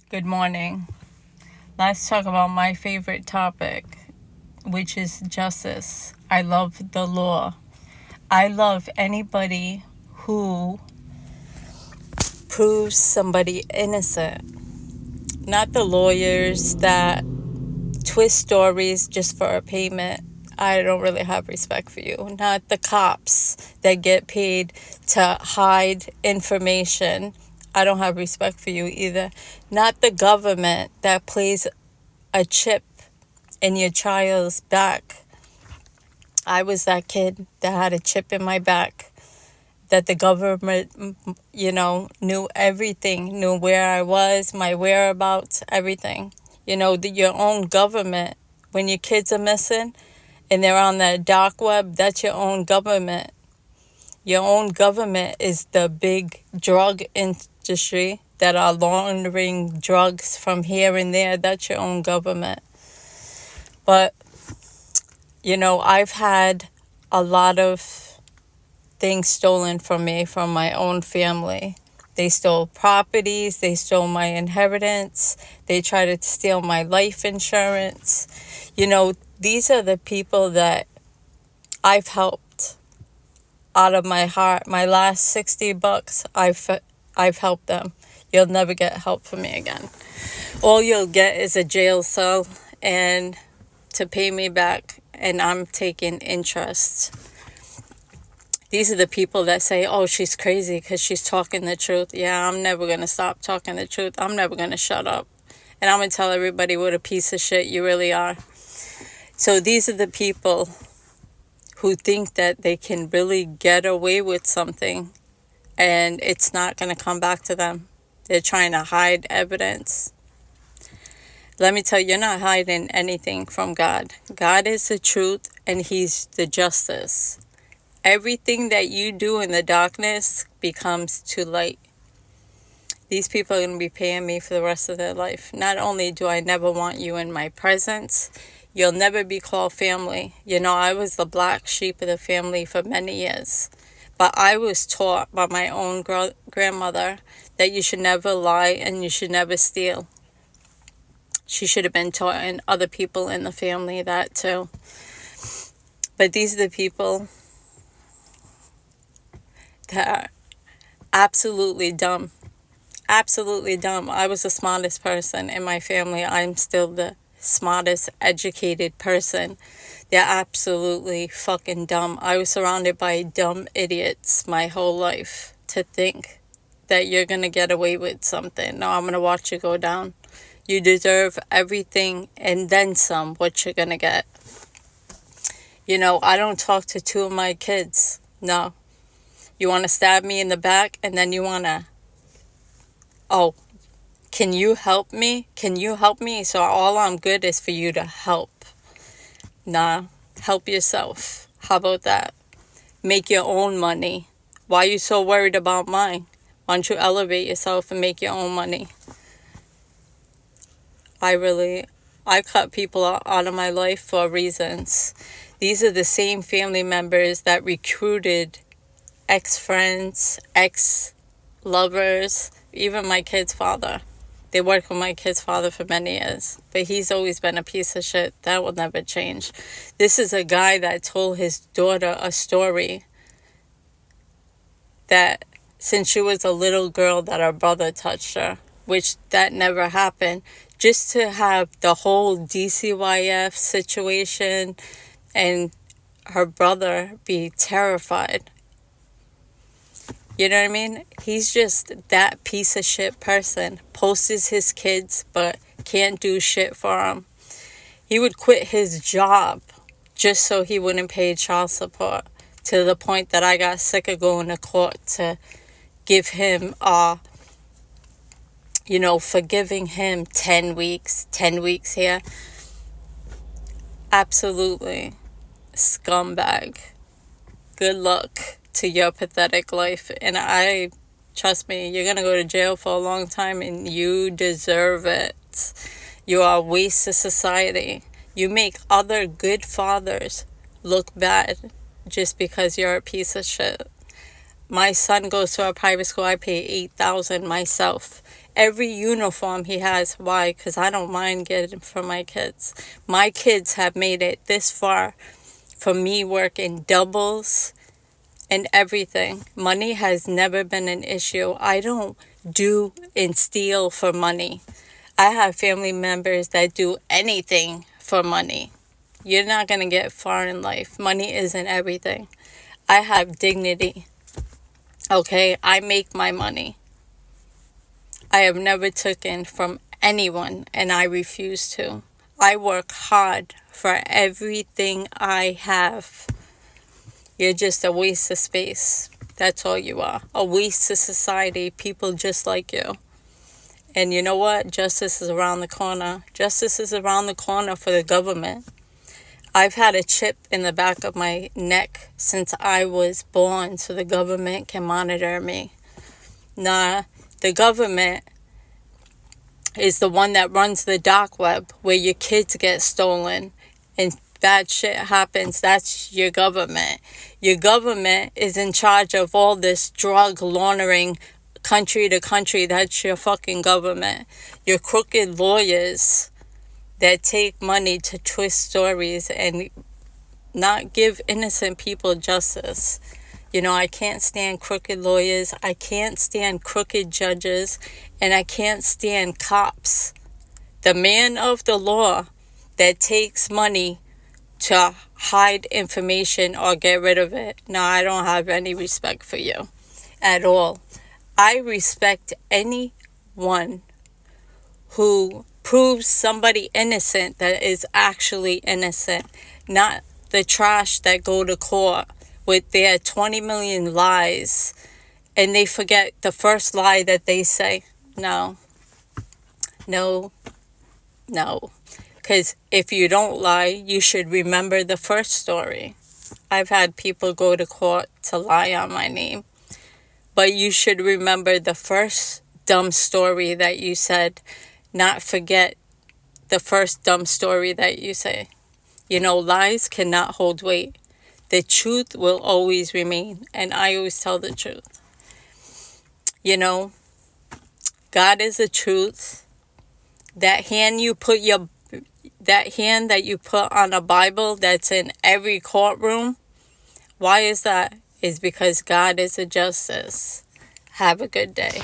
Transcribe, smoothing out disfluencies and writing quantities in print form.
Good morning. Let's talk about my favorite topic, which is justice. I love the law. I love anybody who proves somebody innocent, not the lawyers that twist stories just for a payment. I don't really have respect for you. Not the cops that get paid to hide information. I don't have respect for you either. Not the government that plays a chip in your child's back. I was that kid that had a chip in my back, that the government, knew everything, knew where I was, my whereabouts, everything. Your own government, when your kids are missing and they're on the dark web, that's your own government. Your own government is the big drug industry that are laundering drugs from here and there. That's your own government. But, I've had a lot of things stolen from me from my own family. They stole properties, they stole my inheritance, they tried to steal my life insurance. These are the people that I've helped out of my heart. My last $60, I've helped them. You'll never get help from me again. All you'll get is a jail cell and to pay me back, and I'm taking interest. These are the people that say, oh, she's crazy because she's talking the truth. Yeah, I'm never going to stop talking the truth. I'm never going to shut up. And I'm going to tell everybody what a piece of shit you really are. So these are the people who think that they can really get away with something and it's not going to come back to them. They're trying to hide evidence. Let me tell you, you're not hiding anything from God. God is the truth and He's the justice. Everything that you do in the darkness becomes to light. These people are going to be paying me for the rest of their life. Not only do I never want you in my presence, you'll never be called family. I was the black sheep of the family for many years. But I was taught by my own grandmother that you should never lie and you should never steal. She should have been taught and other people in the family that too. But these are the people that are absolutely dumb. Absolutely dumb. I was the smartest person in my family. I'm still the smartest educated person. They're absolutely fucking dumb. I was surrounded by dumb idiots my whole life to think that you're going to get away with something. No, I'm going to watch you go down. You deserve everything and then some, what you're going to get. I don't talk to two of my kids. No. You want to stab me in the back and then you want to, oh, can you help me? Can you help me? So all I'm good is for you to help. Nah, help yourself. How about that? Make your own money. Why are you so worried about mine? Why don't you elevate yourself and make your own money? I cut people out of my life for reasons. These are the same family members that recruited ex-friends, ex-lovers, even my kid's father. They worked with my kid's father for many years, but he's always been a piece of shit. That will never change. This is a guy that told his daughter a story that since she was a little girl that her brother touched her, which that never happened. Just to have the whole DCYF situation and her brother be terrified. You know what I mean? He's just that piece of shit person. Posts his kids, but can't do shit for them. He would quit his job just so he wouldn't pay child support. To the point that I got sick of going to court to give him, forgiving him 10 weeks here. Absolutely. Scumbag. Good luck to your pathetic life. And trust me, you're going to go to jail for a long time and you deserve it. You are a waste of society. You make other good fathers look bad just because you're a piece of shit. My son goes to a private school. I pay $8,000 myself. every uniform he has. Why? Because I don't mind getting for my kids. My kids have made it this far from me working doubles and everything. Money has never been an issue. I don't do and steal for money. I have family members that do anything for money. You're not going to get far in life. Money isn't everything. I have dignity. Okay? I make my money. I have never taken from anyone, and I refuse to. I work hard for everything I have. You're just a waste of space. That's all you are. A waste of society. People just like you. And you know what? Justice is around the corner. Justice is around the corner for the government. I've had a chip in the back of my neck since I was born so the government can monitor me. Nah, the government is the one that runs the dark web where your kids get stolen and bad shit happens. That's your government. Your government is in charge of all this drug laundering country to country. That's your fucking government. Your crooked lawyers that take money to twist stories and not give innocent people justice. You know, I can't stand crooked lawyers. I can't stand crooked judges. And I can't stand cops. The man of the law that takes money to hide information or get rid of it. No, I don't have any respect for you at all. I respect anyone who proves somebody innocent that is actually innocent, not the trash that go to court with their 20 million lies and they forget the first lie that they say. No. Because if you don't lie, you should remember the first story. I've had people go to court to lie on my name. But you should remember the first dumb story that you said, not forget the first dumb story that you say. You know, lies cannot hold weight. The truth will always remain. And I always tell the truth. You know, God is the truth. That hand that you put on a Bible that's in every courtroom, why is that? It's because God is a justice. Have a good day.